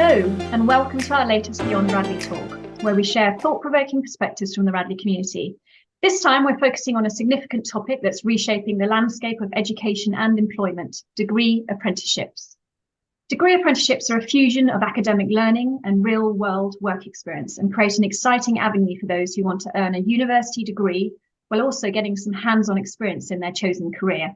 Hello, and welcome to our latest Beyond Radley Talk, where we share thought-provoking perspectives from the Radley community. This time, we're focusing on a significant topic that's reshaping the landscape of education and employment: degree apprenticeships. Degree apprenticeships are a fusion of academic learning and real-world work experience and create an exciting avenue for those who want to earn a university degree while also getting some hands-on experience in their chosen career.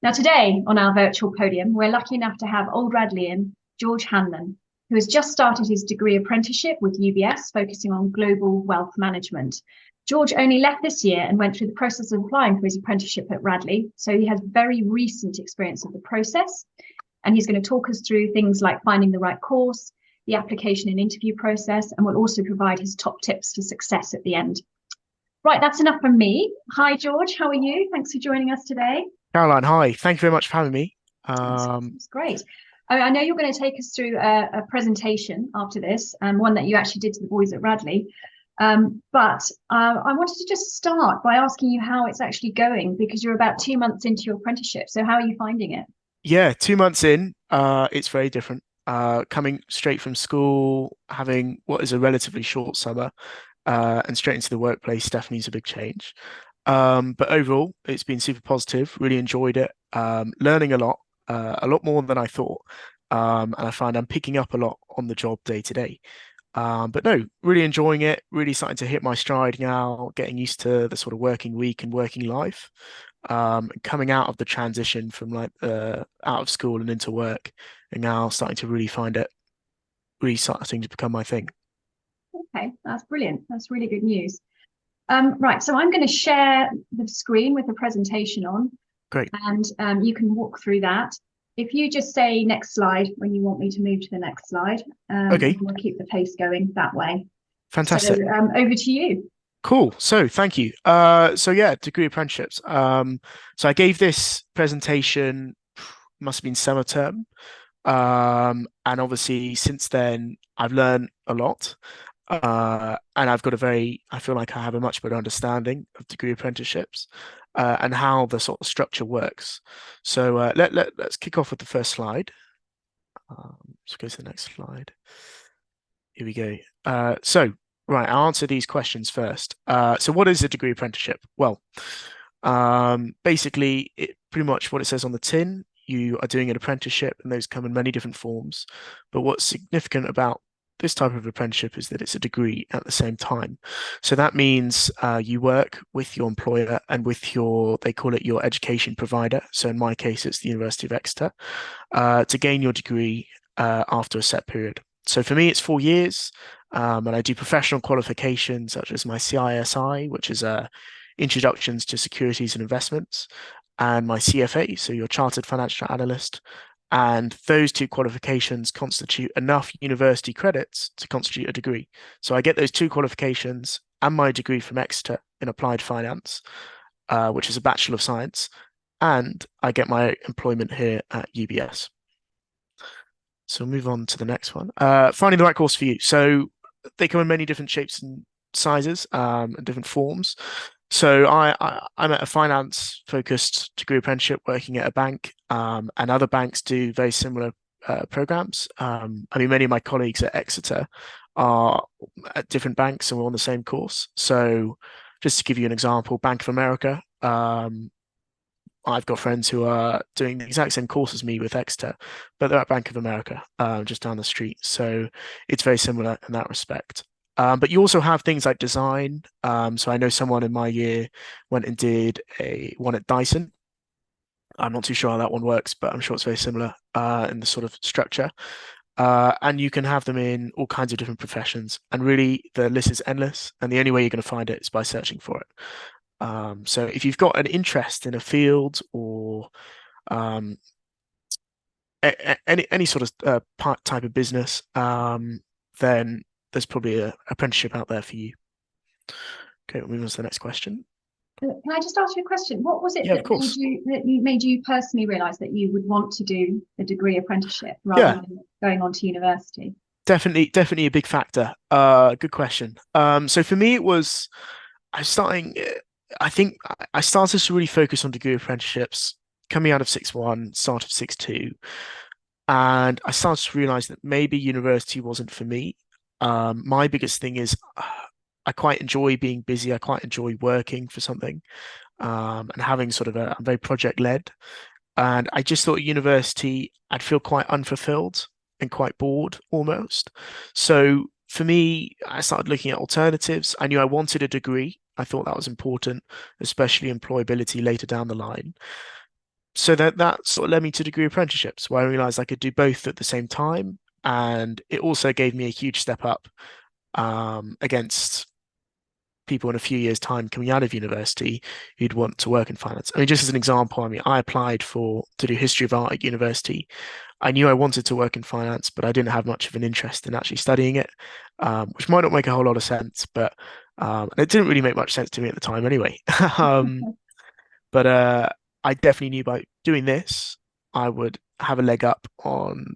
Now, today on our virtual podium, we're lucky enough to have old Radleian George Hanlon, who has just started his degree apprenticeship with UBS, focusing on global wealth management. George only left this year and went through the process of applying for his apprenticeship at Radley, so he has very recent experience of the process, and he's going to talk us through things like finding the right course, the application and interview process, and will also provide his top tips for success at the end. Right, that's enough from me. Hi, George, how are you? Thanks for joining us today. Caroline, hi. Thank you very much for having me. That's great. I know you're going to take us through a presentation after this, one that you actually did to the boys at Radley. But I wanted to just start by asking you how it's actually going, because you're about 2 months into your apprenticeship. So how are you finding it? Yeah, 2 months in, it's very different. Coming straight from school, having what is a relatively short summer, and straight into the workplace definitely is a big change. But overall, it's been super positive. Really enjoyed it. Learning a lot more than I thought. And I find I'm picking up a lot on the job day to day. But no, really enjoying it, really starting to hit my stride now, getting used to the sort of working week and working life. Coming out of the transition from like out of school and into work, and now starting to really find it, really starting to become my thing. Okay, that's brilliant. That's really good news. Right, so I'm going to share the screen with the presentation on, Great. and you can walk through that. If you just say next slide when you want me to move to the next slide, Okay, we'll keep the pace going that way. So fantastic. over to you. Cool. So thank you. So yeah, degree apprenticeships. So I gave this presentation, must have been summer term. And obviously since then I've learned a lot. And I've got I feel like I have a much better understanding of degree apprenticeships, and how the sort of structure works. So let's kick off with the first slide. Let's go to the next slide. Here we go. So right, I'll answer these questions first. So what is a degree apprenticeship? Well, basically, pretty much what it says on the tin. You are doing an apprenticeship, and those come in many different forms. But what's significant about this type of apprenticeship is that it's a degree at the same time. So that means you work with your employer and with they call it your education provider. So in my case, it's the University of Exeter, to gain your degree after a set period. So for me, it's 4 years, and I do professional qualifications such as my CISI, which is Introductions to Securities and Investments, and my CFA, so your Chartered Financial Analyst. And those two qualifications constitute enough university credits to constitute a degree. So I get those two qualifications and my degree from Exeter in applied finance, which is a Bachelor of Science, and I get my employment here at UBS. So we'll move on to the next one. Finding the right course for you. So they come in many different shapes and sizes, and different forms. So I'm at a finance-focused degree apprenticeship working at a bank, and other banks do very similar programs. I mean, many of my colleagues at Exeter are at different banks, and we're on the same course. So just to give you an example, Bank of America, I've got friends who are doing the exact same course as me with Exeter, but they're at Bank of America, just down the street. So it's very similar in that respect. But you also have things like design. So I know someone in my year went and did one at Dyson. I'm not too sure how that one works, but I'm sure it's very similar in the sort of structure. And you can have them in all kinds of different professions. And really, the list is endless. And the only way you're going to find it is by searching for it. So if you've got an interest in a field or any sort of type of business, then there's probably an apprenticeship out there for you. Okay, we'll move on to the next question. Can I just ask you a question? What was it Yeah, of that course. made you personally realise that you would want to do a degree apprenticeship rather Yeah, than going on to university? definitely a big factor. Good question. So for me, it was I was starting. I think I started to really focus on degree apprenticeships coming out of 6-1, start of 6-2. And I started to realize that maybe university wasn't for me. My biggest thing is I quite enjoy being busy. I quite enjoy working for something, and having sort of I'm very project led. And I just thought at university I'd feel quite unfulfilled and quite bored almost. So for me, I started looking at alternatives. I knew I wanted a degree. I thought that was important, especially employability later down the line. So that sort of led me to degree apprenticeships, where I realized I could do both at the same time. And it also gave me a huge step up against people in a few years' time coming out of university who'd want to work in finance. I mean, just as an example, I mean, I applied to do history of art at university. I knew I wanted to work in finance, but I didn't have much of an interest in actually studying it, which might not make a whole lot of sense, but it didn't really make much sense to me at the time anyway. um, but I definitely knew by doing this, I would have a leg up on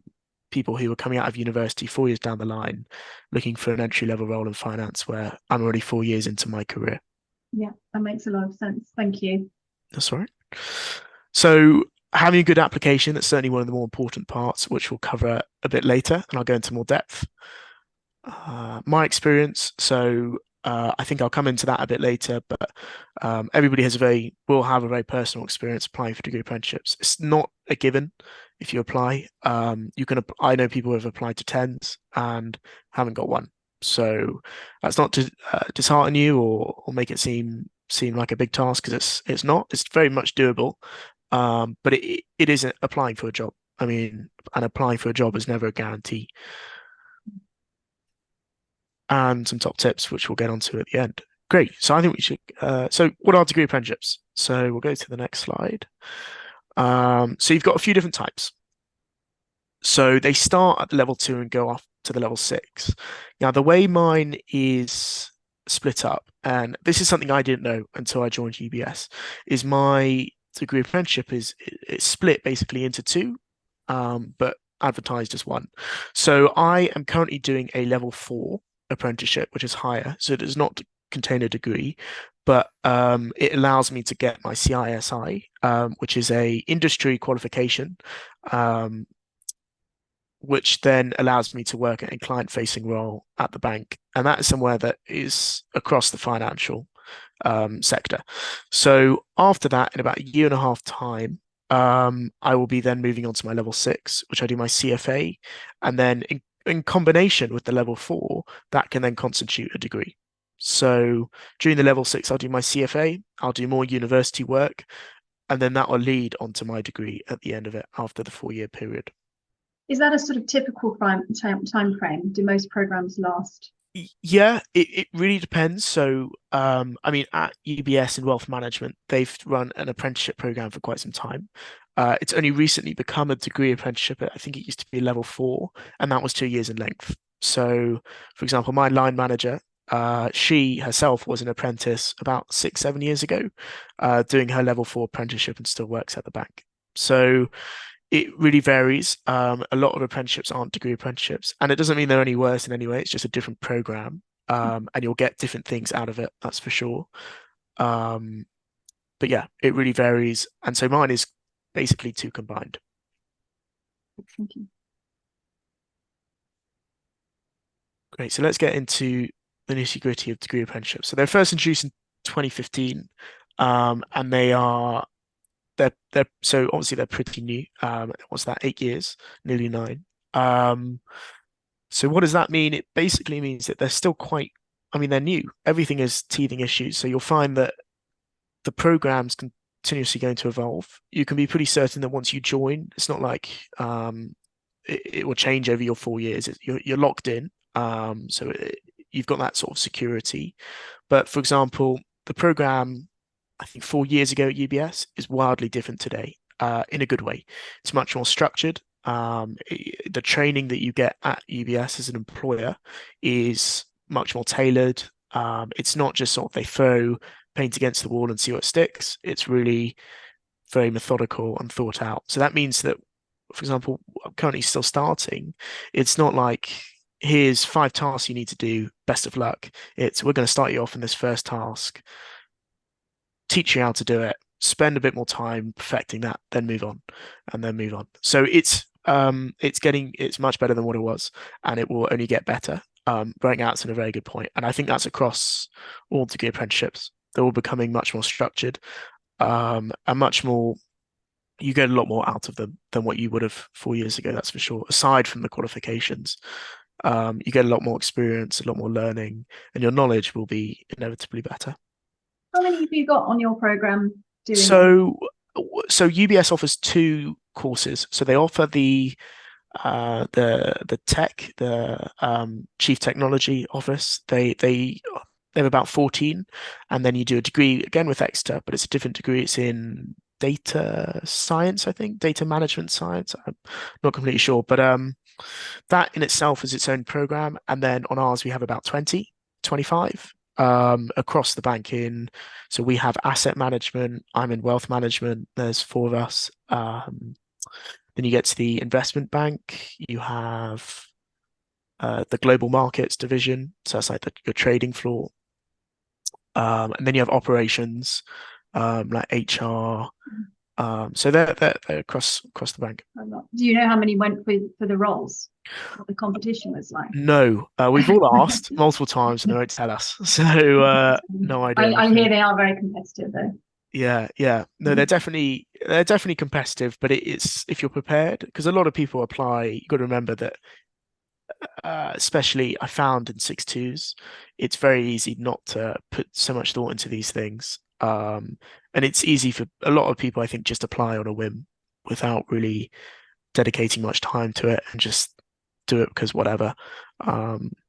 people who were coming out of university 4 years down the line, looking for an entry level role in finance where I'm already 4 years into my career. Yeah, that makes a lot of sense. Thank you. That's all right. So having a good application, that's certainly one of the more important parts, which we'll cover a bit later, and I'll go into more depth. My experience, so I think I'll come into that a bit later, but everybody will have a very personal experience applying for degree apprenticeships. It's not a given if you apply. I know people who have applied to tens and haven't got one. So that's not to dishearten you or make it seem like a big task, because it's not. It's very much doable. But it isn't applying for a job. I mean, and applying for a job is never a guarantee. And some top tips, which we'll get onto at the end. Great. So I think we should. So what are degree apprenticeships? So we'll go to the next slide. So you've got a few different types. So they start at the level 2 and go off to the level 6. Now, the way mine is split up, and this is something I didn't know until I joined UBS, is my degree apprenticeship is it's split basically into two, but advertised as one. So I am currently doing a level 4 apprenticeship, which is higher, so it does not contain a degree, but it allows me to get my CISI, which is a industry qualification, which then allows me to work in a client-facing role at the bank, and that is somewhere that is across the financial sector. So after that, in about a year and a half time, I will be then moving on to my level 6, which I do my CFA, and then in combination with the level 4, that can then constitute a degree. So during the level 6, I'll do my CFA, I'll do more university work, and then that will lead onto my degree at the end of it after the 4-year period. Is that a sort of typical time frame? Do most programs last? Yeah, it really depends. So, I mean, at UBS in wealth management, they've run an apprenticeship program for quite some time. It's only recently become a degree apprenticeship. I think it used to be level 4, and that was 2 years in length. So, for example, my line manager, she herself was an apprentice about 6, 7 years ago, doing her level 4 apprenticeship and still works at the bank. So it really varies. A lot of apprenticeships aren't degree apprenticeships, and it doesn't mean they're any worse in any way. It's just a different program, and you'll get different things out of it. That's for sure. But yeah, it really varies, and so mine is basically 2 combined. Thank you. Great. So let's get into the nitty-gritty of degree apprenticeships. So they're first introduced in 2015, and they're so obviously they're pretty new. What's that? 8 years, nearly 9. So what does that mean? It basically means that they're still quite, I mean, they're new. Everything is teething issues. So you'll find that the program's continuously going to evolve. You can be pretty certain that once you join, it's not like it will change over your 4 years. You're locked in. So you've got that sort of security. But for example, the program, I think 4 years ago at UBS, is wildly different today, in a good way. It's much more structured. The training that you get at UBS as an employer is much more tailored. It's not just sort of they throw paint against the wall and see what sticks. It's really very methodical and thought out. So that means that, for example, I'm currently still starting. It's not like, here's 5 tasks you need to do, best of luck. It's, we're going to start you off in this first task, teach you how to do it, spend a bit more time perfecting that, then move on, and then move on. So it's it's much better than what it was, and it will only get better. Right now, it's in a very good point, and I think that's across all degree apprenticeships. They're all becoming much more structured, and much more. You get a lot more out of them than what you would have 4 years ago. That's for sure. Aside from the qualifications, you get a lot more experience, a lot more learning, and your knowledge will be inevitably better. How many have you got on your program doing it? So UBS offers two courses. So they offer the tech, the chief technology office. They have about 14, and then you do a degree again with Exeter, but it's a different degree. It's in data science, I think, data management science. I'm not completely sure, but that in itself is its own program. And then on ours, we have about 20, 25 across the bank in. So we have asset management. I'm in wealth management. There's four of us. Then you get to the investment bank. You have the global markets division. So that's like your trading floor. And then you have operations, like HR. So they're across the bank. Do you know how many went for the roles? What the competition was like? No, we've all asked multiple times and they won't tell us. So no idea. I hear they are very competitive though. Yeah. No, they're definitely competitive, but it's if you're prepared, because a lot of people apply. You've got to remember that, especially I found in 6.2s, it's very easy not to put so much thought into these things. And it's easy for a lot of people, I think, just apply on a whim without really dedicating much time to it and just do it because whatever.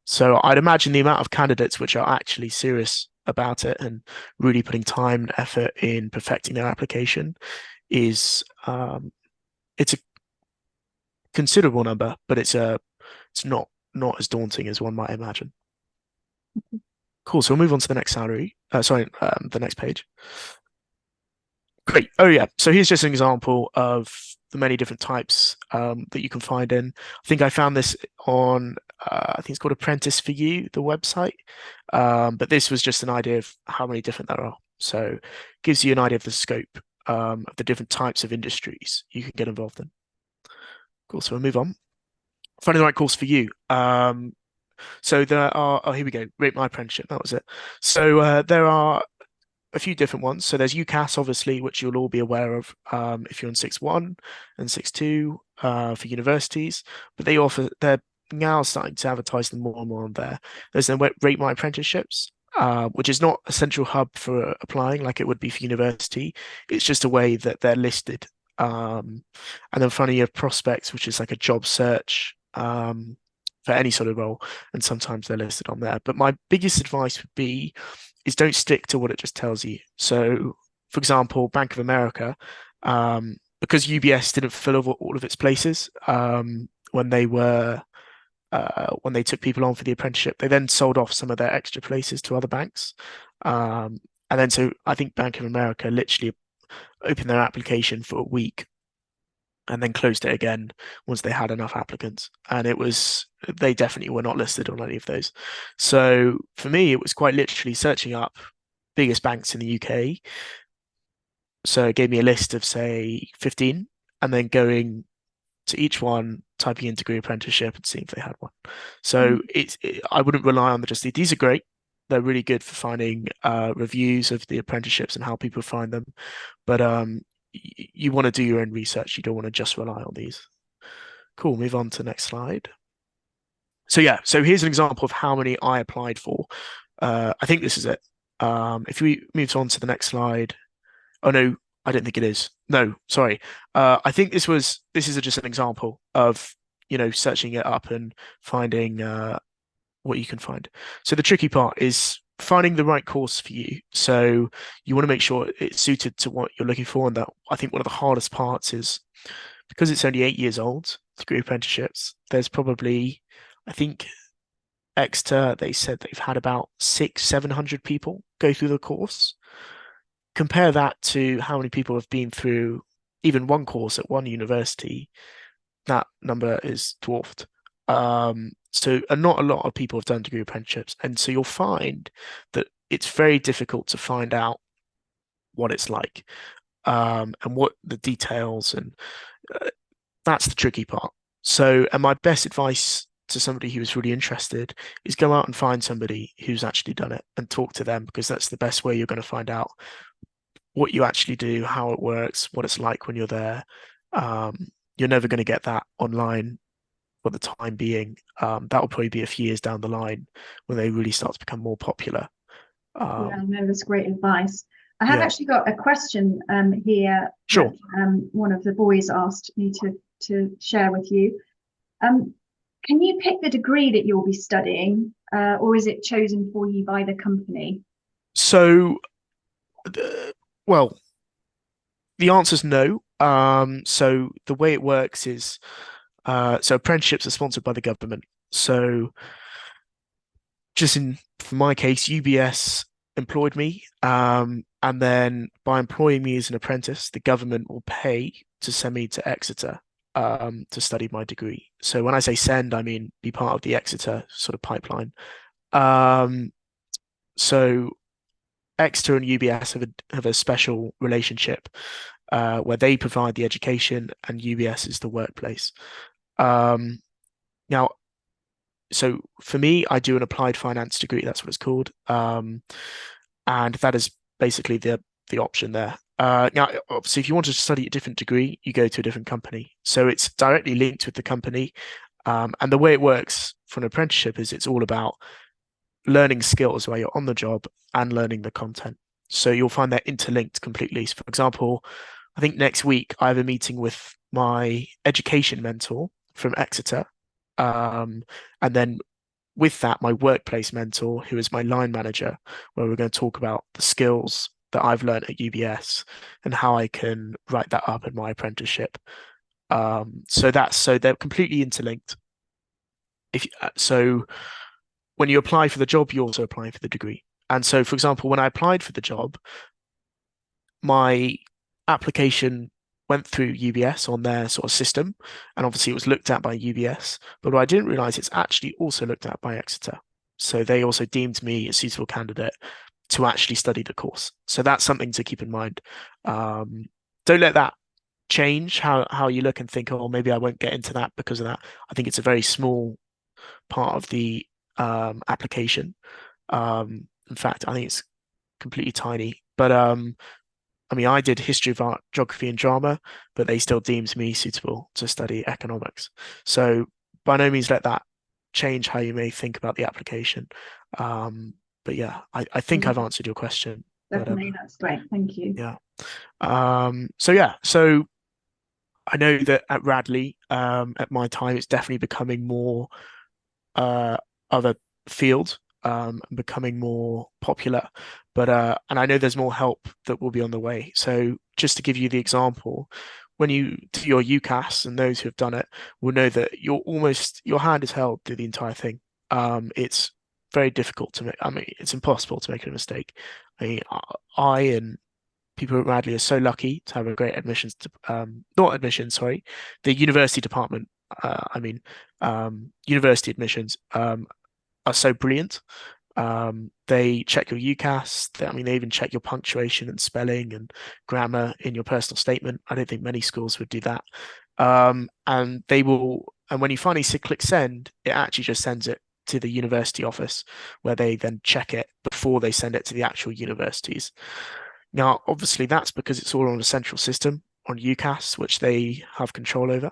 So I'd imagine the amount of candidates which are actually serious about it and really putting time and effort in perfecting their application is it's a considerable number, but it's not as daunting as one might imagine. Cool. So we'll move on to the next salary. The next page. Great. Oh yeah. So here's just an example of the many different types that you can find in. I think I found this on I think it's called Apprentice for You, the website. But this was just an idea of how many different there are. So it gives you an idea of the scope of the different types of industries you can get involved in. Cool. So we'll move on. Finding the right course for you. So there are, here we go, Rate My Apprenticeship, that was it. So there are a few different ones. So there's UCAS, obviously, which you'll all be aware of if you're in 6.1 and 6.2 for universities, but they're now starting to advertise them more and more on there. There's then Rate My Apprenticeships, which is not a central hub for applying like it would be for university. It's just a way that they're listed. And then finally you have Prospects, which is like a job search for any sort of role, and sometimes they're listed on there. But my biggest advice would be is don't stick to what it just tells you. So, for example, Bank of America, because UBS didn't fill all of its places when they took people on for the apprenticeship, they then sold off some of their extra places to other banks. And then so I think Bank of America literally opened their application for a week and then closed it again once they had enough applicants. And they definitely were not listed on any of those. So for me, it was quite literally searching up biggest banks in the UK. So it gave me a list of, say, 15, and then going to each one, typing in degree apprenticeship and seeing if they had one. So I wouldn't rely on these are great. They're really good for finding reviews of the apprenticeships and how people find them. But you want to do your own research. You don't want to just rely on these. Cool. Move on to the next slide. So yeah, so here's an example of how many I applied for. I think this is it. If we move on to the next slide. Oh no, I don't think it is. No, sorry. I think this is just an example of, searching it up and finding what you can find. So the tricky part is finding the right course for you. So you want to make sure it's suited to what you're looking for. And that I think one of the hardest parts is because it's only 8 years old, degree apprenticeships, there's probably, I think Exeter, they said they've had about 600-700 people go through the course. Compare that to how many people have been through even one course at one university, that number is dwarfed. So not a lot of people have done degree apprenticeships, and so you'll find that it's very difficult to find out what it's like, and what the details and that's the tricky part. So, and my best advice to somebody who is really interested is go out and find somebody who's actually done it and talk to them, because that's the best way you're going to find out what you actually do, how it works, what it's like when you're there. You're never going to get that online for the time being. That will probably be a few years down the line when they really start to become more popular. Yeah, Um, no, that's great advice. I have yeah, actually got a question here that sure. one of the boys asked me to share with you. Um, can you pick the degree that you'll be studying, or is it chosen for you by the company? So, well, the answer is no. So the way it works is, so apprenticeships are sponsored by the government. So just in for my case, UBS employed me, and then by employing me as an apprentice, the government will pay to send me to Exeter, to study my degree. So when I say send, I mean be part of the Exeter sort of pipeline. Um, so Exeter and UBS have a special relationship, where they provide the education and UBS is the workplace. Um, now, so for me, I do an applied finance degree. That's what it's called, and that is basically the option there. Now, obviously, if you wanted to study a different degree, you go to a different company. So it's directly linked with the company, and the way it works for an apprenticeship is it's all about learning skills while you're on the job and learning the content. So you'll find they're interlinked completely. So for example, I think next week I have a meeting with my education mentor from Exeter. And then with that, my workplace mentor, who is my line manager, where we're going to talk about the skills that I've learned at UBS and how I can write that up in my apprenticeship. So they're completely interlinked. So when you apply for the job, you're also applying for the degree. And so, for example, when I applied for the job, my application went through UBS on their sort of system, and obviously it was looked at by UBS. But what I didn't realize, it's actually also looked at by Exeter. So they also deemed me a suitable candidate to actually study the course. So that's something to keep in mind. Um, don't let that change how you look and think, oh, maybe I won't get into that because of that. I think it's a very small part of the application. In fact, I think it's completely tiny. But I mean, I did history of art, geography, and drama, but they still deemed me suitable to study economics. So by no means let that change how you may think about the application. But yeah, I think I've Mhm. answered your question. But Definitely, that's great. Thank you. yeah. So yeah, so I know that at Radley, at my time, it's definitely becoming more of a field, becoming more popular. But and I know there's more help that will be on the way. So just to give you the example, when you do your UCAS, and those who have done it will know that your hand is held through the entire thing. It's very difficult to make. I mean, it's impossible to make a mistake. I mean, I and people at Radley are so lucky to have a great admissions, not admissions, sorry, the university department. University admissions are so brilliant. They check your UCAS. I mean, they even check your punctuation and spelling and grammar in your personal statement. I don't think many schools would do that. And they will, and when you finally click send, it actually just sends it to the university office where they then check it before they send it to the actual universities. Now, obviously, that's because it's all on a central system on UCAS, which they have control over.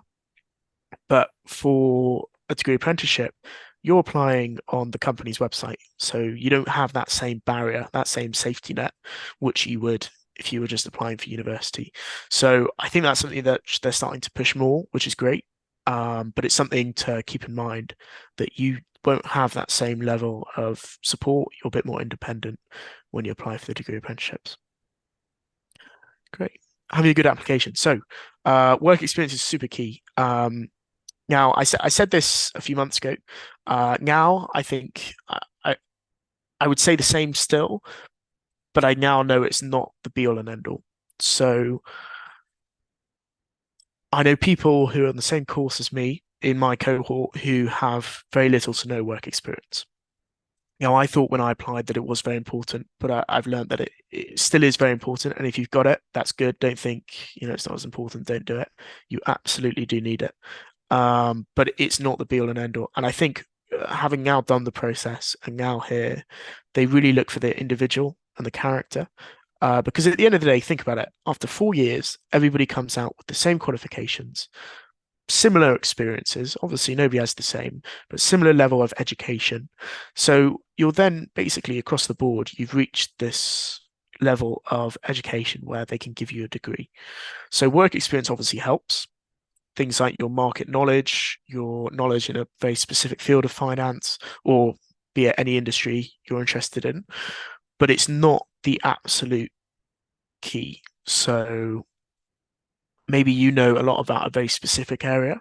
But for a degree apprenticeship, you're applying on the company's website. So you don't have that same barrier, that same safety net, which you would if you were just applying for university. So I think that's something that they're starting to push more, which is great. But it's something to keep in mind that you won't have that same level of support. You're a bit more independent when you apply for the degree apprenticeships. Great. Having a good application. So, work experience is super key. Now, I said this a few months ago. Now, I think I would say the same still, but I now know it's not the be all and end all. So, I know people who are on the same course as me in my cohort who have very little to no work experience. I thought when I applied that it was very important, but I've learned that it still is very important. And if you've got it, that's good. Don't think, it's not as important, don't do it. You absolutely do need it. But it's not the be all and end all. And I think having now done the process and now here, they really look for the individual and the character. Because at the end of the day, think about it. After 4 years, everybody comes out with the same qualifications, similar experiences. Obviously, nobody has the same, but similar level of education. So you're then basically across the board, you've reached this level of education where they can give you a degree. So work experience obviously helps. Things like your market knowledge, your knowledge in a very specific field of finance, or be it any industry you're interested in, but it's not the absolute key. So maybe you know a lot about a very specific area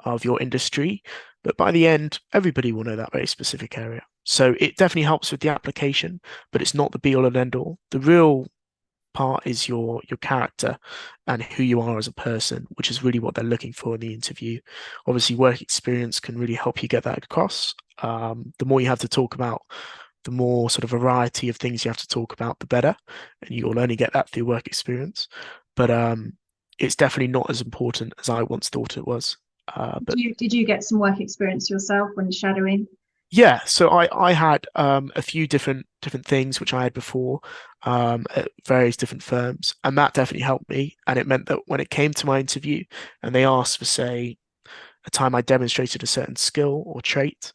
of your industry, but by the end, everybody will know that very specific area. So it definitely helps with the application, but it's not the be all and end all. The real part is your character and who you are as a person, which is really what they're looking for in the interview. Obviously, work experience can really help you get that across. The more you have to talk about, the more sort of variety of things you have to talk about, the better, and you'll only get that through work experience. But it's definitely not as important as I once thought it was. But Did you get some work experience yourself when shadowing? yeah, so I had a few different things which I had before at various different firms, and that definitely helped me. And it meant that when it came to my interview and they asked for, say, a time I demonstrated a certain skill or trait,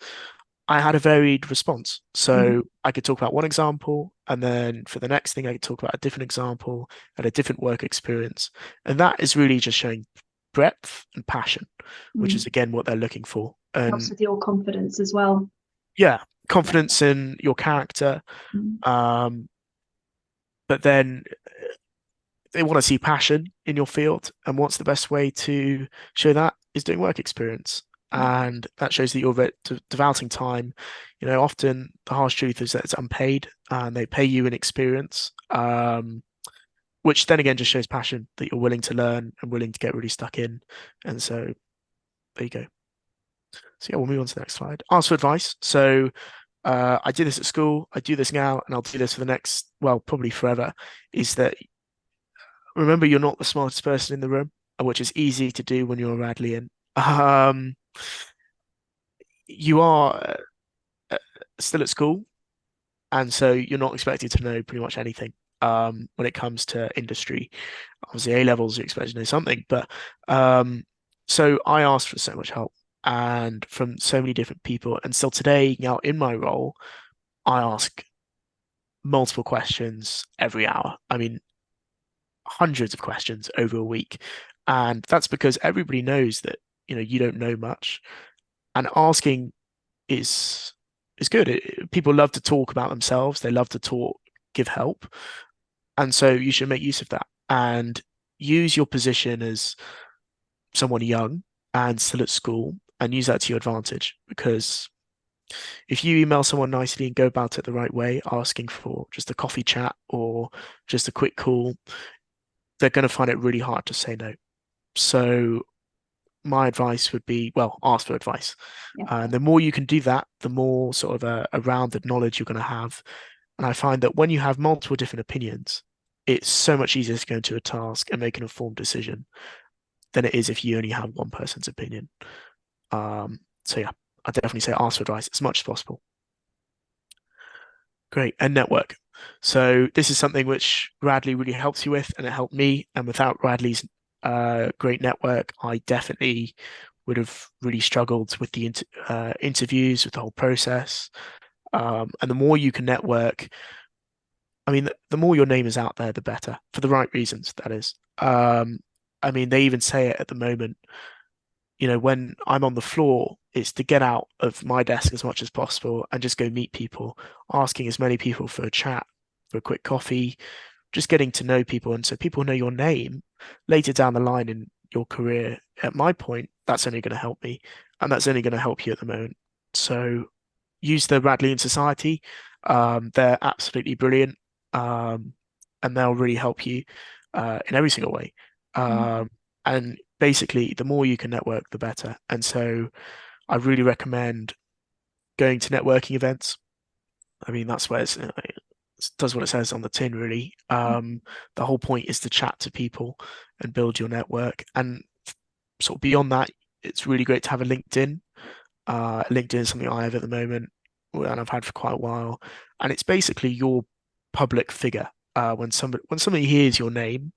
I had a varied response. Mhm. So I could talk about one example, and then for the next thing, I could talk about a different example and a different work experience. And that is really just showing breadth and passion, which is Mm. again what they're looking for. Helps And with your confidence as well. yeah, Yeah. confidence in your character. Mm. Um, but then they want to see passion in your field. And what's the best way to show that is doing work experience. Yeah. And that shows that you're devoting time. Often the harsh truth is that it's unpaid and they pay you in experience, which then again just shows passion that you're willing to learn and willing to get really stuck in. And so there you go. So yeah, we'll move on to the next slide. Ask for advice. So I did this at school, I do this now, and I'll do this for the next, well, probably forever, is that remember you're not the smartest person in the room, which is easy to do when you're a Radleian. Um, you are still at school, and so you're not expected to know pretty much anything when it comes to industry. Obviously, A levels, you expect to know something, but so I asked for so much help and from so many different people. And still today, now in my role, I ask multiple questions every hour. I mean, hundreds of questions over a week. And that's because everybody knows that, you don't know much. And asking is good. People love to talk about themselves. They love to talk, give help. And so you should make use of that and use your position as someone young and still at school and use that to your advantage. Because if you email someone nicely and go about it the right way, asking for just a coffee chat or just a quick call, they're going to find it really hard to say no. So my advice would be, well, ask for advice. Yeah. And the more you can do that, the more sort of a rounded knowledge you're going to have. And I find that when you have multiple different opinions, it's so much easier to go into a task and make an informed decision than it is if you only have one person's opinion. So yeah, I definitely say ask for advice as much as possible. Great. And network. So this is something which Radley really helps you with, and it helped me. And without Radley's great network, I definitely would have really struggled with the interviews, with the whole process. And the more you can network, I mean, the more your name is out there, the better, for the right reasons, that is. I mean, they even say it at the moment, when I'm on the floor, it's to get out of my desk as much as possible and just go meet people, asking as many people for a chat, for a quick coffee, just getting to know people. And so people know your name later down the line in your career. At my point, that's only going to help me, and that's only going to help you at the moment. So use the Radleian Society. They're absolutely brilliant, and they'll really help you in every single way. Mm. And basically, the more you can network, the better. And so I really recommend going to networking events. I mean, that's where it does what it says on the tin, really. The whole point is to chat to people and build your network. And sort of beyond that, it's really great to have a LinkedIn. LinkedIn is something I have at the moment, and I've had for quite a while. And it's basically your public figure. When somebody hears your name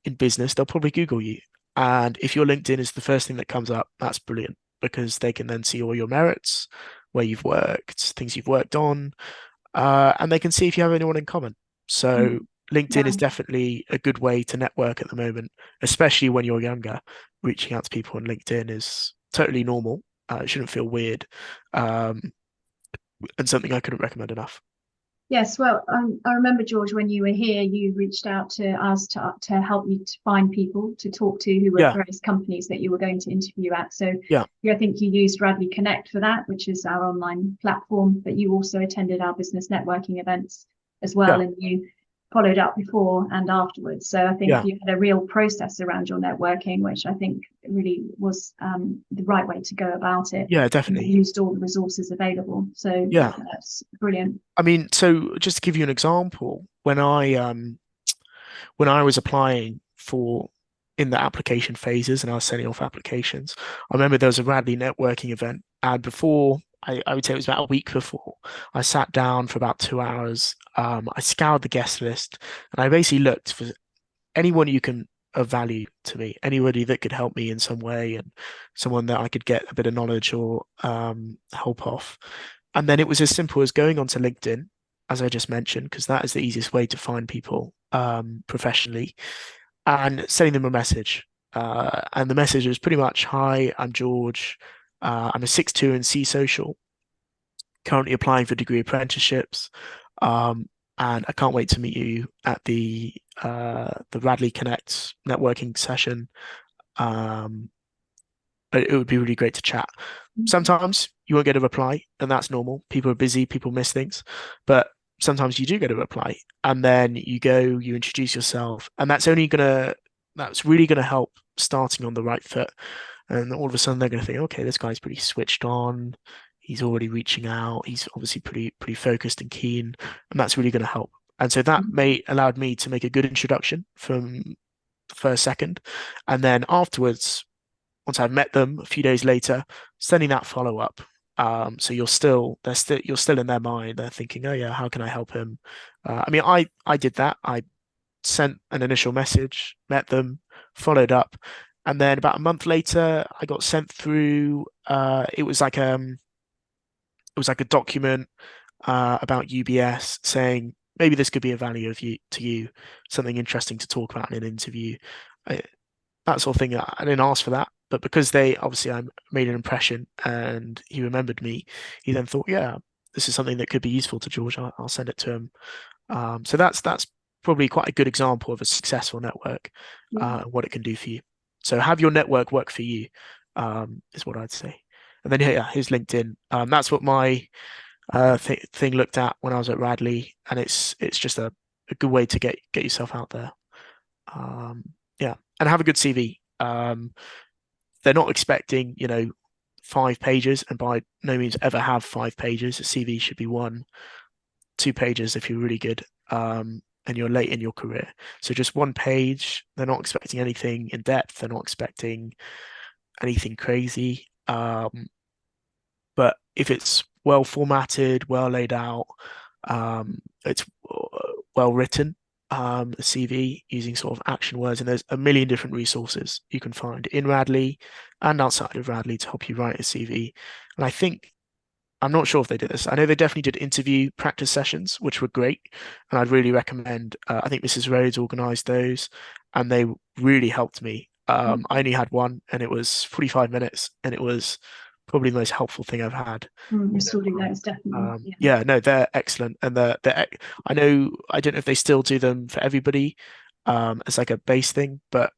in business, they'll probably Google you. And if your LinkedIn is the first thing that comes up, that's brilliant because they can then see all your merits, where you've worked, things you've worked on, and they can see if you have anyone in common. So LinkedIn Yeah. is definitely a good way to network at the moment, especially when you're younger. Reaching out to people on LinkedIn is totally normal. It shouldn't feel weird, um, and something I couldn't recommend enough. Yes, well, I remember, George, when you were here, you reached out to us to help you to find people to talk to who were at Yeah, various companies that you were going to interview at. So yeah, yeah, I think you used Radley Connect for that, which is our online platform, but you also attended our business networking events as well, yeah, and you followed up before and afterwards. So I think yeah, you had a real process around your networking, which I think really was the right way to go about it. yeah, And you definitely. used all the resources available. So Yeah. that's brilliant. I mean, so just to give you an example, when I was applying for in the application phases and I was sending off applications, I remember there was a Radley networking event, and before I would say it was about a week before, I sat down for about 2 hours. I scoured the guest list, and I basically looked for anyone you can of value to me, anybody that could help me in some way, and someone that I could get a bit of knowledge or help off. And then it was as simple as going onto LinkedIn, as I just mentioned, because that is the easiest way to find people professionally, and sending them a message. And the message was pretty much, "Hi, I'm George. I'm a 6-2 in C Social, currently applying for degree apprenticeships. Um, and I can't wait to meet you at the Radley Connect networking session. Um, but it would be really great to chat. Sometimes you won't get a reply, and that's normal. People are busy, people miss things, but sometimes you do get a reply, and then you go, you introduce yourself, and that's really gonna help starting on the right foot. And all of a sudden they're gonna think, okay, this guy's pretty switched on. He's already reaching out. He's obviously pretty focused and keen, and that's really gonna help. And so that may allowed me to make a good introduction from the first second, and then afterwards once I've met them a few days later, sending that follow up. So you're still in their mind. They're thinking, oh yeah, how can I help him? I mean, I did that. I sent an initial message, met them, followed up, and then about a month later, I got sent through. It was like a document about UBS saying maybe this could be a value of you to you, something interesting to talk about in an interview. I, that sort of thing. I didn't ask for that, but because they obviously I made an impression and he remembered me, he then thought, yeah, this is something that could be useful to George. I'll send it to him. So that's probably quite a good example of a successful network, Yeah. what it can do for you. So have your network work for you, is what I'd say. And then yeah, here's LinkedIn. That's what my thing looked at when I was at Radley, and it's just a good way to get yourself out there. Um, yeah, and have a good CV. They're not expecting, 5 pages, and by no means ever have 5 pages. A CV should be 1, 2 pages if you're really good, and you're late in your career. So just 1 page. They're not expecting anything in depth. They're not expecting anything crazy. But if it's well formatted, well laid out, it's well written, a CV using sort of action words, and there's a million different resources you can find in Radley and outside of Radley to help you write a CV. And I'm not sure if they did this. I know they definitely did interview practice sessions, which were great, and I'd really recommend. I think Mrs. Rhodes organised those, and they really helped me. I only had one, and it was 45 minutes, and it was probably the most helpful thing I've had in a Restoring while. those, definitely. Yeah. Yeah, no, they're excellent, and I know I don't know if they still do them for everybody, as like a base thing, but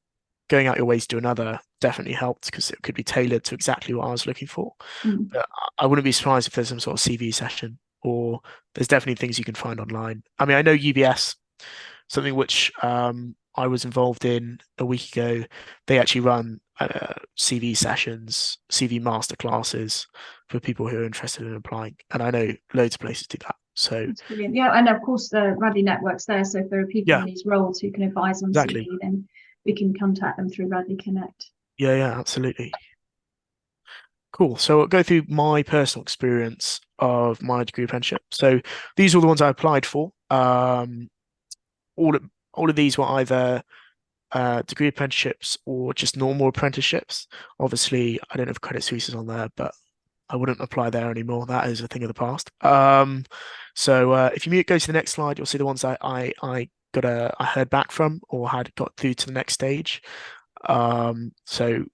going out your way to do another definitely helped because it could be tailored to exactly what I was looking for. Mm. But I wouldn't be surprised if there's some sort of CV session, or there's definitely things you can find online. I mean, I know UBS, something which I was involved in a week ago, they actually run CV sessions, CV masterclasses for people who are interested in applying. And I know loads of places do that. So That's brilliant. Yeah, and of course the Radley network's there. So if there are people yeah, in these roles who can advise on exactly. CV, then we can contact them through Radley Connect. Yeah, absolutely. Cool. So I'll go through my personal experience of my degree apprenticeship. So these are the ones I applied for. All of, all of these were either degree apprenticeships or just normal apprenticeships. Obviously, I don't have Credit Suisses on there, but I wouldn't apply there anymore. That is a thing of the past. So if you go to the next slide, you'll see the ones I heard back from or had got through to the next stage. So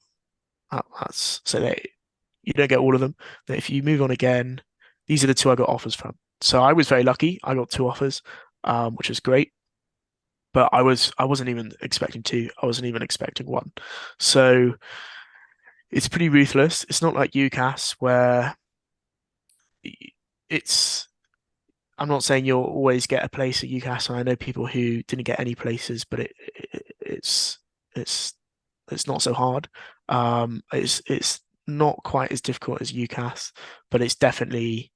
you don't get all of them. But if you move on again, these are the two I got offers from. So I was very lucky. I got two offers, which was great. But I wasn't even expecting two. I wasn't even expecting one. So it's pretty ruthless. It's not like UCAS where it's. I'm not saying you'll always get a place at UCAS, and I know people who didn't get any places, but it's it's not so hard. It's not quite as difficult as UCAS, but it's definitely.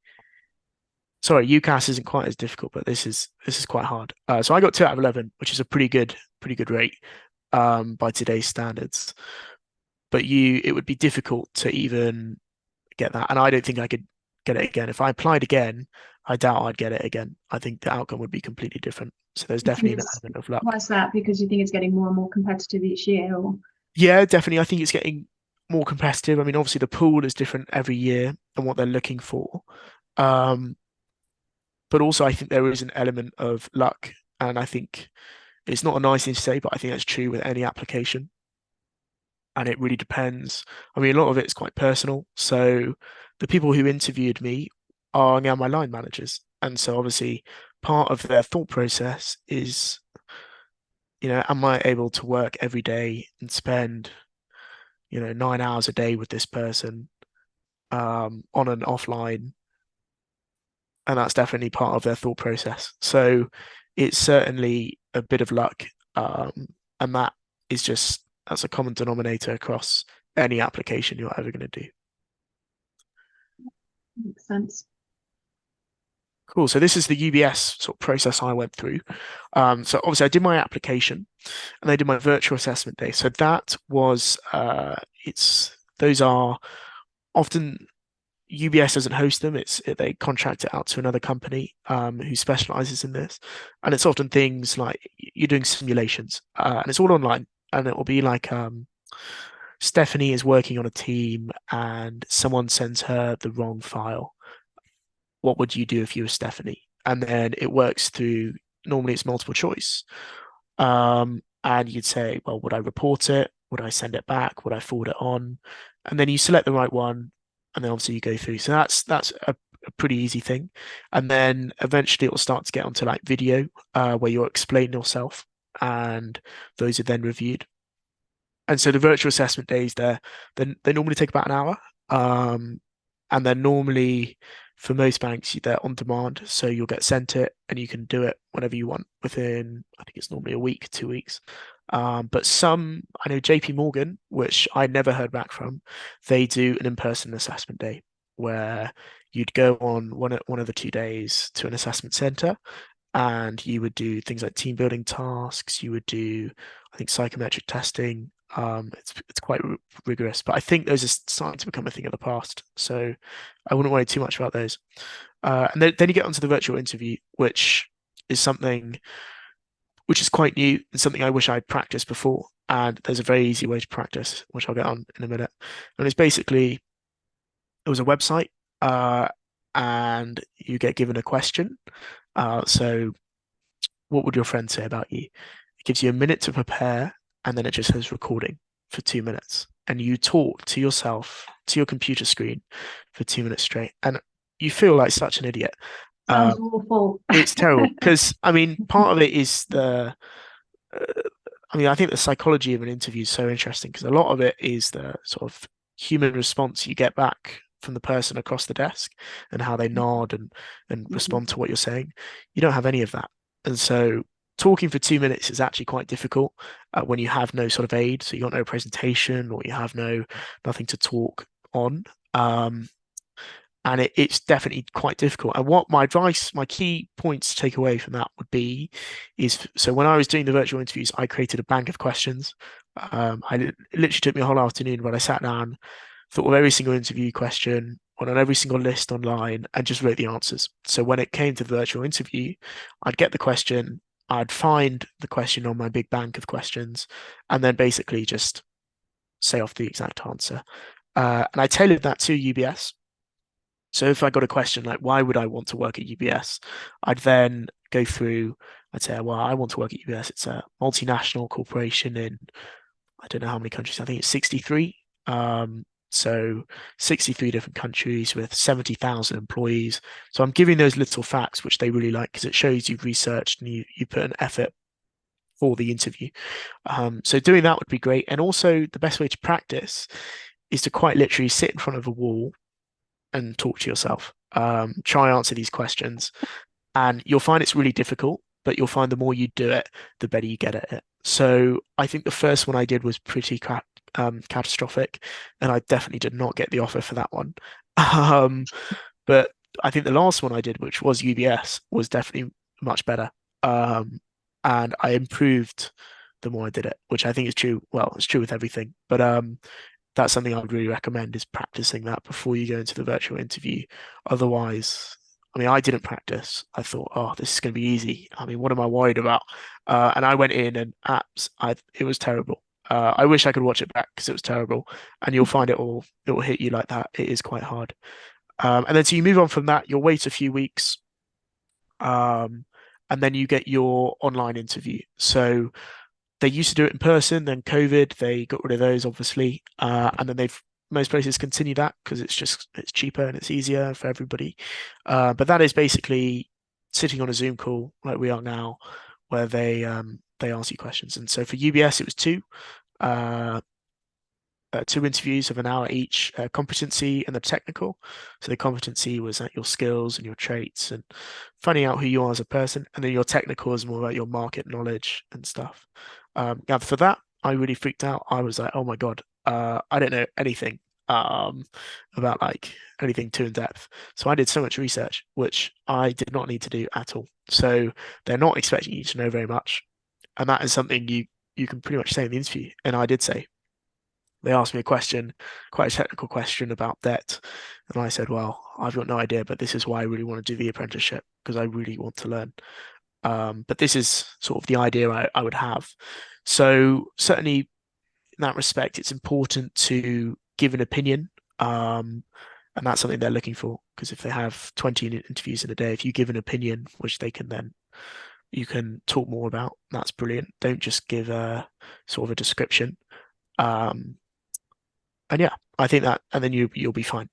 Sorry, UCAS isn't quite as difficult, but this is quite hard. So I got 2 out of 11, which is a pretty good rate by today's standards. But it would be difficult to even get that, and I don't think I could get it again. If I applied again, I doubt I'd get it again. I think the outcome would be completely different. So there's definitely an element of luck. Why is that? Because you think it's getting more and more competitive each year, or Yeah, definitely. I think it's getting more competitive. I mean, obviously the pool is different every year and what they're looking for. Um, but also I think there is an element of luck, and I think it's not a nice thing to say, but I think that's true with any application. And it really depends. I mean, a lot of it's quite personal. So the people who interviewed me are now my line managers. And so obviously part of their thought process is, am I able to work every day and spend, 9 hours a day with this person on and offline? And that's definitely part of their thought process. So it's certainly a bit of luck. And that's a common denominator across any application you're ever going to do. makes sense. Cool. So this is the UBS sort of process I went through. So obviously I did my application and I did my virtual assessment day. So that was those are often UBS doesn't host them. They contract it out to another company who specializes in this, and it's often things like you're doing simulations, and it's all online, and it will be like Stephanie is working on a team, and someone sends her the wrong file. What would you do if you were Stephanie? And then it works through. Normally, it's multiple choice, and you'd say, well, would I report it? Would I send it back? Would I forward it on? And then you select the right one, and then obviously you go through. So that's a pretty easy thing. And then eventually it will start to get onto like video, where you're explaining yourself, and those are then reviewed. And so the virtual assessment days they normally take about an hour. And they're normally for most banks they're on demand, so you'll get sent it and you can do it whenever you want within, I think it's normally a week, 2 weeks. But some, I know JP Morgan, which I never heard back from, they do an in-person assessment day where you'd go on one of the 2 days to an assessment center and you would do things like team building tasks. You would do, I think, psychometric testing. It's quite rigorous, but I think those are starting to become a thing of the past. So I wouldn't worry too much about those. And then you get onto the virtual interview, which is something which is quite new and something I wish I'd practiced before. And there's a very easy way to practice, which I'll get on in a minute. And it's basically, it was a website, and you get given a question. So what would your friend say about you? It gives you a minute to prepare, and then it just says recording for 2 minutes. And you talk to yourself, to your computer screen for 2 minutes straight. And you feel like such an idiot. Sounds awful. It's terrible because, I mean, part of it is I think the psychology of an interview is so interesting because a lot of it is the sort of human response you get back from the person across the desk and how they nod and respond to what you're saying. You don't have any of that. And so talking for 2 minutes is actually quite difficult when you have no sort of aid. So you got no presentation or you have nothing to talk on. And it's definitely quite difficult. And what my advice, my key points to take away from that would be is, so when I was doing the virtual interviews, I created a bank of questions. It literally took me a whole afternoon, but I sat down, thought of every single interview question, went on every single list online, and just wrote the answers. So when it came to the virtual interview, I'd get the question, I'd find the question on my big bank of questions, and then basically just say off the exact answer. And I tailored that to UBS. So if I got a question like, why would I want to work at UBS? I'd then go through, I'd say, well, I want to work at UBS. It's a multinational corporation in, I don't know how many countries, I think it's 63. So 63 different countries with 70,000 employees. So I'm giving those little facts, which they really like because it shows you've researched and you put an effort for the interview. So doing that would be great. And also the best way to practice is to quite literally sit in front of a wall and talk to yourself. Try answer these questions, and you'll find it's really difficult, but you'll find the more you do it, the better you get at it. So I think the first one I did was pretty catastrophic, and I definitely did not get the offer for that one. But I think the last one I did, which was UBS, was definitely much better. And I improved the more I did it, which I think is true. Well, it's true with everything, but that's something I would really recommend is practicing that before you go into the virtual interview. Otherwise, I mean, I didn't practice. I thought, oh, this is going to be easy. I mean, what am I worried about? And I went in and it was terrible. I wish I could watch it back because it was terrible. And you'll find it will hit you like that. It is quite hard. And then so you move on from that. You'll wait a few weeks, and then you get your online interview. So they used to do it in person, then COVID, they got rid of those, obviously. And then most places continue that because it's cheaper and it's easier for everybody. But that is basically sitting on a Zoom call like we are now, where they ask you questions. And so for UBS, it was two interviews of an hour each, competency and the technical. So the competency was at your skills and your traits and finding out who you are as a person. And then your technical is more about your market knowledge and stuff. And for that, I really freaked out. I was like, oh my God, I don't know anything about like anything too in depth. So I did so much research, which I did not need to do at all. So they're not expecting you to know very much. And that is something you can pretty much say in the interview. And I did say. They asked me a question, quite a technical question about debt. And I said, well, I've got no idea, but this is why I really want to do the apprenticeship because I really want to learn. But this is sort of the idea I would have. So certainly in that respect, it's important to give an opinion. And that's something they're looking for because if they have 20 interviews in a day, if you give an opinion, which you can talk more about, that's brilliant. Don't just give a sort of a description. And yeah, I think that, and then you'll be fine.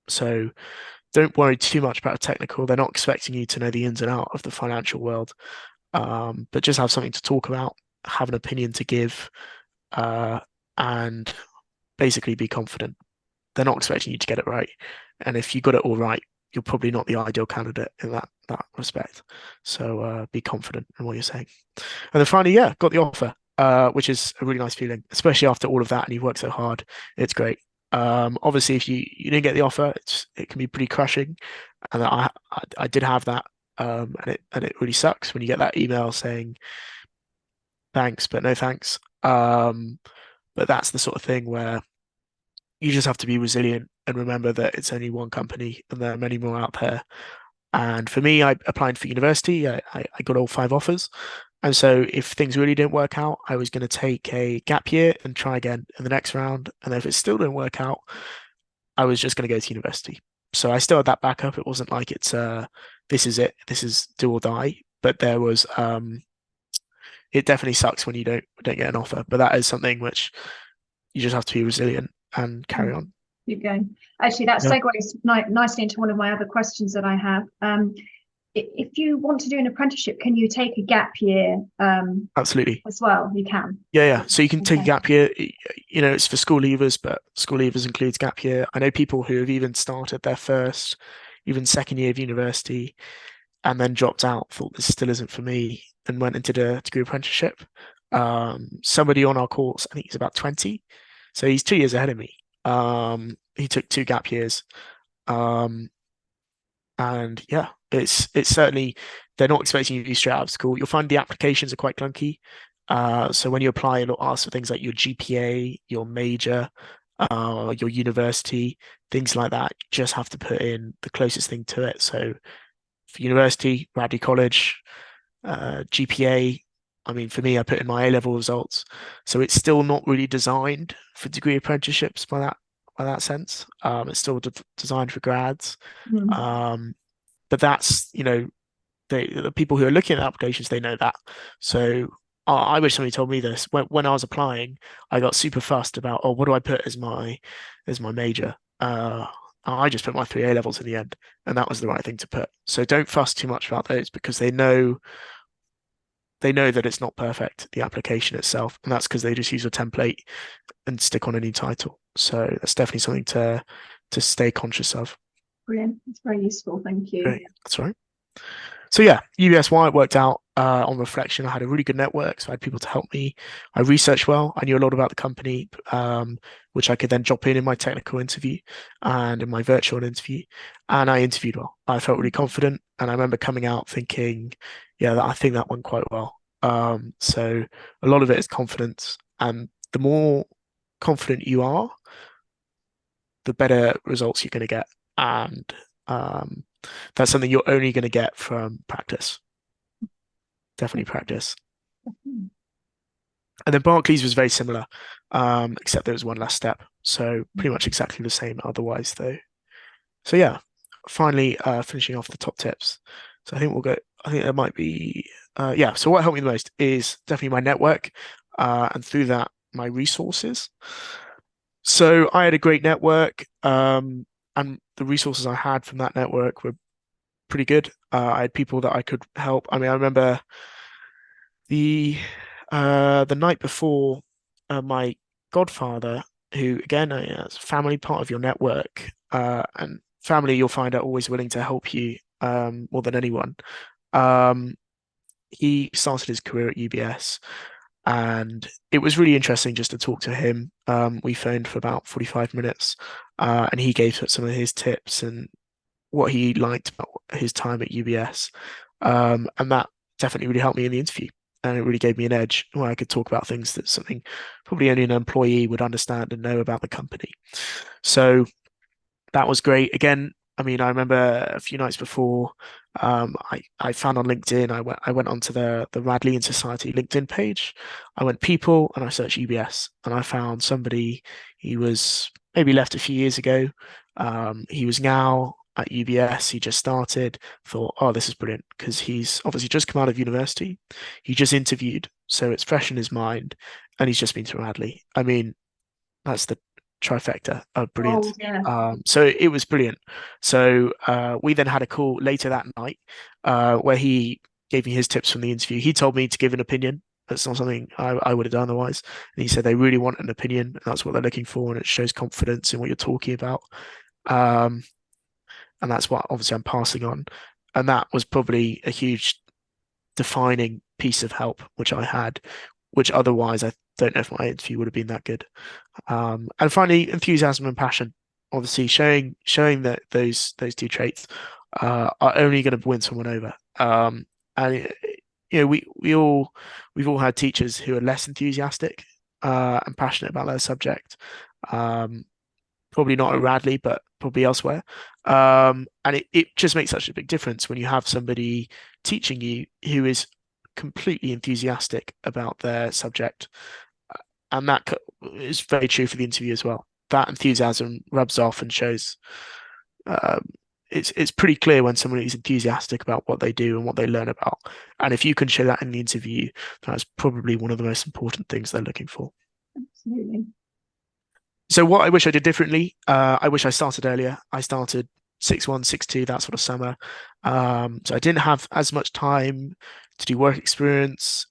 So don't worry too much about technical. They're not expecting you to know the ins and out of the financial world, but just have something to talk about, have an opinion to give, and basically be confident. They're not expecting you to get it right, and if you got it all right, you're probably not the ideal candidate in that respect. So be confident in what you're saying. And then finally, yeah, got the offer. Which is a really nice feeling, especially after all of that and you've worked so hard. It's great. Obviously, if you didn't get the offer, it can be pretty crushing, and I did have that, and it really sucks when you get that email saying thanks but no thanks. But that's the sort of thing where you just have to be resilient and remember that it's only one company and there are many more out there. And for me, I applied for university. I got all 5 offers. And so if things really didn't work out, I was going to take a gap year and try again in the next round. And if it still didn't work out, I was just going to go to university. So I still had that backup. It wasn't like it's this is it. This is do or die. But there was it definitely sucks when you don't get an offer. But that is something which you just have to be resilient and carry on. Keep going. Actually, that segues nicely into one of my other questions that I have. If you want to do an apprenticeship, can you take a gap year? Absolutely. As well, you can. Yeah. So you can take a gap year. You know, it's for school leavers, but school leavers includes gap year. I know people who have even started their first, even second year of university, and then dropped out, thought this still isn't for me, and went and did a degree apprenticeship. Somebody on our course, I think he's about 20, so he's 2 years ahead of me. He took 2 gap years. Um, and yeah, it's certainly, they're not expecting you to be straight out of school. You'll find the applications are quite clunky. So when you apply, it'll ask for things like your GPA, your major, your university, things like that. You just have to put in the closest thing to it. So for university, Radley College, GPA. I mean, for me, I put in my A-level results, so it's still not really designed for degree apprenticeships by that sense. It's still designed for grads. Mm. But that's, the people who are looking at applications, they know that. So I wish somebody told me this when I was applying. I got super fussed about, oh, what do I put as my major? I just put my 3 A levels in the end, and that was the right thing to put. So don't fuss too much about those, because they know that it's not perfect, the application itself, and that's because they just use a template and stick on any title. So that's definitely something to stay conscious of. Brilliant. It's very useful. Thank you. Great. That's right. So yeah, UBS, why it worked out, on reflection, I had a really good network, so I had people to help me. I researched well. I knew a lot about the company, which I could then drop in my technical interview and in my virtual interview. And I interviewed well. I felt really confident, and I remember coming out thinking, yeah, I think that went quite well. So a lot of it is confidence, and the more confident you are, the better results you're going to get. And that's something you're only going to get from practice. Definitely practice. And then Barclays was very similar, except there was one last step. So pretty much exactly the same otherwise, though. So yeah, finally finishing off the top tips. So I think there might be, yeah. So what helped me the most is definitely my network, and through that, my resources. So I had a great network, and the resources I had from that network were pretty good. I had people that I could help. I mean, I remember the night before, my godfather, who again, is a family part of your network, and family, you'll find are always willing to help you, more than anyone. Um, he started his career at UBS, and it was really interesting just to talk to him. We phoned for about 45 minutes, and he gave some of his tips and what he liked about his time at UBS. And that definitely really helped me in the interview. And it really gave me an edge where I could talk about things that something probably only an employee would understand and know about the company. So that was great. Again, I mean, I remember a few nights before, I found on LinkedIn, I went onto the Radleian Society LinkedIn page. I went people and I searched UBS, and I found somebody. He was maybe left a few years ago. He was now at UBS. He just started. Thought, oh, this is brilliant, because he's obviously just come out of university. He just interviewed, so it's fresh in his mind, and he's just been to Radley. I mean, that's the trifecta of brilliant. Oh, yeah. So it was brilliant. So we then had a call later that night, where he gave me his tips from the interview. He told me to give an opinion. That's not something I would have done otherwise. And he said they really want an opinion, and that's what they're looking for, and it shows confidence in what you're talking about. And that's what obviously I'm passing on. And that was probably a huge defining piece of help which I had, which otherwise I don't know if my interview would have been that good. And finally, enthusiasm and passion. Obviously, showing that those two traits are only going to win someone over. And we've all had teachers who are less enthusiastic, and passionate about their subject. Probably not at Radley, but probably elsewhere. And it just makes such a big difference when you have somebody teaching you who is completely enthusiastic about their subject. And that is very true for the interview as well. That enthusiasm rubs off and shows. It's pretty clear when someone is enthusiastic about what they do and what they learn about. And if you can show that in the interview, that's probably one of the most important things they're looking for. Absolutely. So what I wish I did differently, I wish I started earlier. I started 6-1, 6-2, that sort of summer. So I didn't have as much time to do work experience.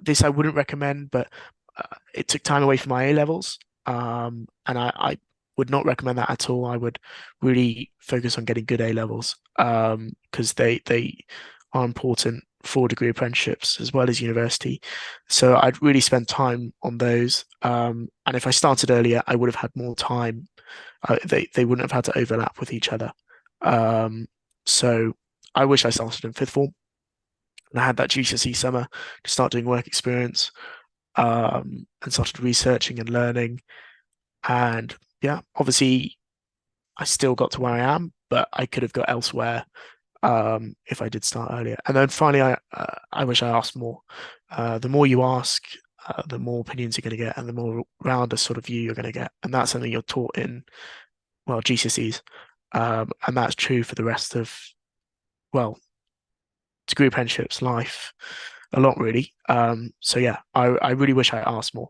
This I wouldn't recommend, but it took time away from my A levels. And I would not recommend that at all. I would really focus on getting good A levels, because they are important for degree apprenticeships as well as university. So I'd really spend time on those. And if I started earlier, I would have had more time. They wouldn't have had to overlap with each other. So I wish I started in fifth form and I had that GCSE summer to start doing work experience, and started researching and learning. And yeah, obviously I still got to where I am, but I could have got elsewhere, if I did start earlier. And then finally, I wish I asked more. The more you ask, the more opinions you're going to get, and the more rounded sort of view you're going to get. And that's something you're taught in, well, GCSEs, and that's true for the rest of, well, degree apprenticeships, life, a lot really. So yeah, I really wish I asked more.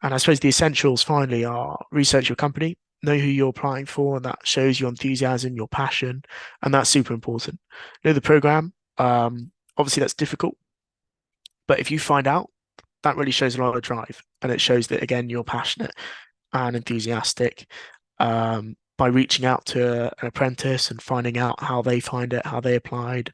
And I suppose the essentials finally are research your company, know who you're applying for, and that shows your enthusiasm, your passion, and that's super important. Know the program. Obviously that's difficult, but if you find out, that really shows a lot of drive, and it shows that again you're passionate and enthusiastic. By reaching out to an apprentice and finding out how they find it, how they applied,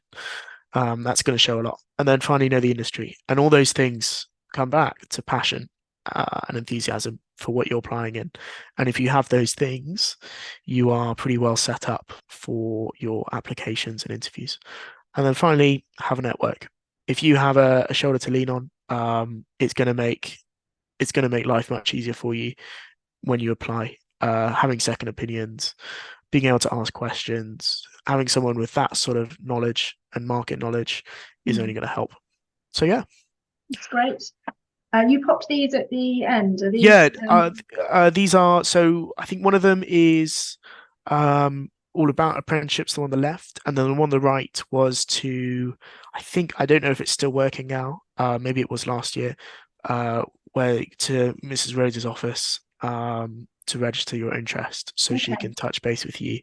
that's going to show a lot. And then finally, know the industry, and all those things come back to passion, and enthusiasm for what you're applying in. And if you have those things, you are pretty well set up for your applications and interviews. And then finally, have a network. If you have a shoulder to lean on, it's going to make life much easier for you when you apply. Having second opinions, being able to ask questions, having someone with that sort of knowledge and market knowledge is only going to help. So yeah, It's great. You popped these at the end. Are these, yeah. These are, so I think one of them is all about apprenticeships, the one on the left, and then the one on the right was to, I don't know if it's still working now. Maybe it was last year. Where to Mrs. Rhodes' office, to register your interest, so she can touch base with you.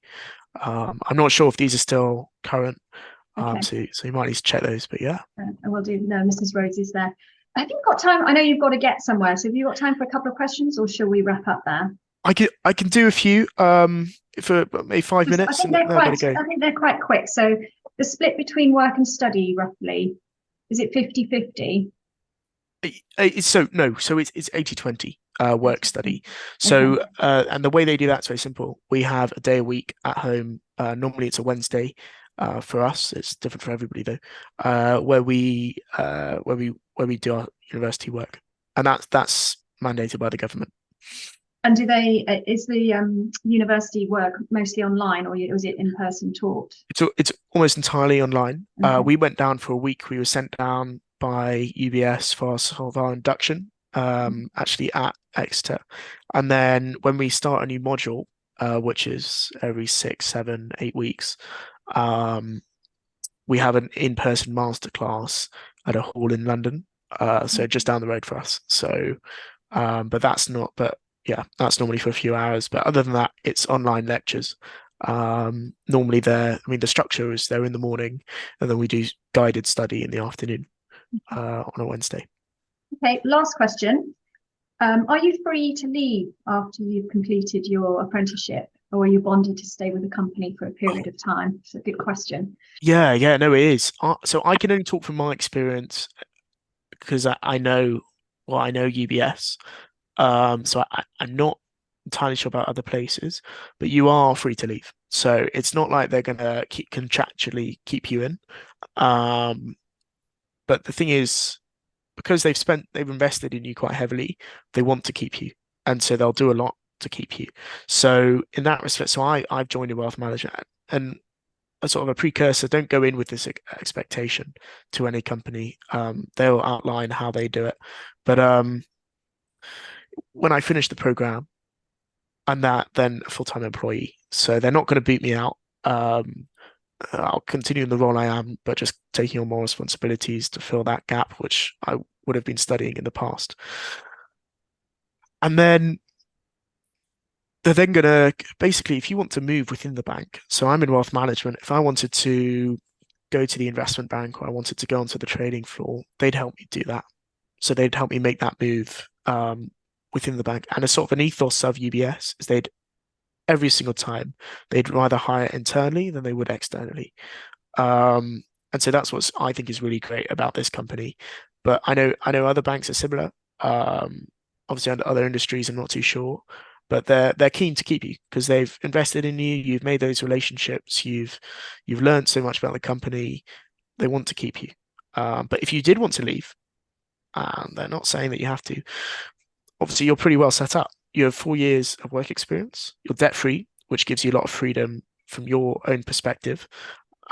I'm not sure if these are still current. So you might need to check those, but yeah. I will do. No, Mrs. Rhodes is there. Have you got time? I know you've got to get somewhere, so have you got time for a couple of questions, or shall we wrap up there? I can do a few, for maybe 5 minutes. I think they're quite quick. So the split between work and study, roughly, is it 50-50? So it's 80-20, work study. So and the way they do that's very simple. We have a day a week at home. Normally it's a Wednesday. For us, it's different for everybody though. Where we do our university work, and that's mandated by the government. And is the university work mostly online, or was it in person taught? It's almost entirely online. We went down for a week. We were sent down by UBS for sort of our induction, actually at Exeter, and then when we start a new module, which is every 6, 7, 8 weeks, we have an in-person masterclass at a hall in London, so just down the road for us. So, that's normally for a few hours. But other than that, it's online lectures. Normally the structure is they're in the morning, and then we do guided study in the afternoon, on a Wednesday. Okay, last question. Are you free to leave after you've completed your apprenticeship, or are you bonded to stay with the company for a period of time? It's a good question. Yeah, no, it is. So I can only talk from my experience because I know UBS. So I'm not entirely sure about other places, but you are free to leave. So it's not like they're gonna contractually keep you in. But the thing is, because they've invested in you quite heavily, they want to keep you, and so they'll do a lot to keep you. So in that respect, so I've joined a wealth manager, and a sort of a precursor, don't go in with this expectation to any company. They'll outline how they do it, but when I finish the program, I'm then a full-time employee, so they're not going to boot me out. I'll continue in the role I am, but just taking on more responsibilities to fill that gap, which I would have been studying in the past. And then they're then going to basically, if you want to move within the bank, so I'm in wealth management, if I wanted to go to the investment bank or I wanted to go onto the trading floor, they'd help me do that. So they'd help me make that move, within the bank. And a sort of an ethos of UBS is they'd every single time they'd rather hire internally than they would externally. And so that's what I think is really great about this company. But I know other banks are similar. Obviously, under other industries, I'm not too sure, but they're keen to keep you because they've invested in you. You've made those relationships. You've learned so much about the company. They want to keep you. But if you did want to leave, they're not saying that you have to. Obviously, you're pretty well set up. You have 4 years of work experience. You're debt free, which gives you a lot of freedom from your own perspective.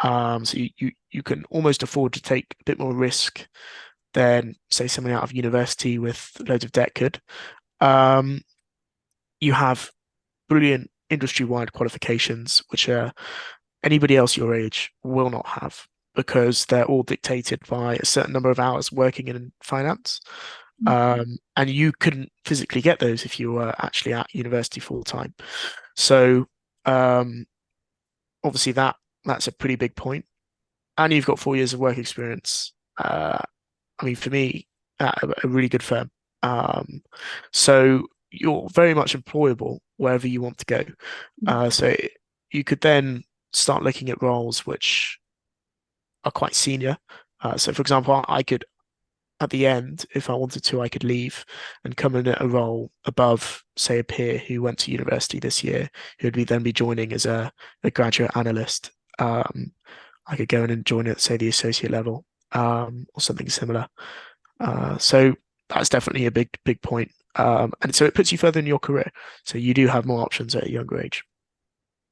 So you can almost afford to take a bit more risk than, say, someone out of university with loads of debt could. Um, you have brilliant industry-wide qualifications, which anybody else your age will not have because they're all dictated by a certain number of hours working in finance. And you couldn't physically get those if you were actually at university full time. So obviously that's a pretty big point. And you've got 4 years of work experience. I mean, for me, a really good firm. So you're very much employable wherever you want to go. So you could then start looking at roles which are quite senior. So, for example, I could, at the end, if I wanted to, I could leave and come in at a role above, say, a peer who went to university this year, who would then be joining as a graduate analyst. I could go in and join at, say, the associate level, or something similar. So that's definitely a big point. And so it puts you further in your career. So you do have more options at a younger age.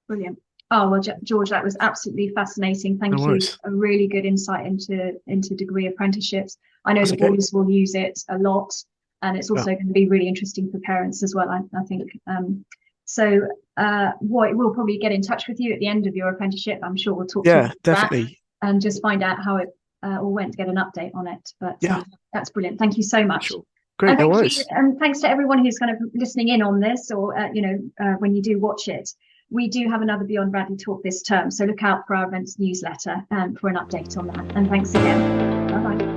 Brilliant. Oh, well, George, that was absolutely fascinating. Thank No you. worries. A really good insight into degree apprenticeships. I know That's that okay. boys will use it a lot, and it's also going to be really interesting for parents as well, I think. So we'll probably get in touch with you at the end of your apprenticeship. I'm sure we'll talk to you Yeah, about that definitely. and just find out how it all went to get an update on it. But Yeah, that's brilliant. Thank you so much. sure. And Great, no thank you, worries. and thanks to everyone who's kind of listening in on this, or when you do watch it. We do have another Beyond Radley talk this term, so look out for our events newsletter for an update on that. And thanks again. Bye bye.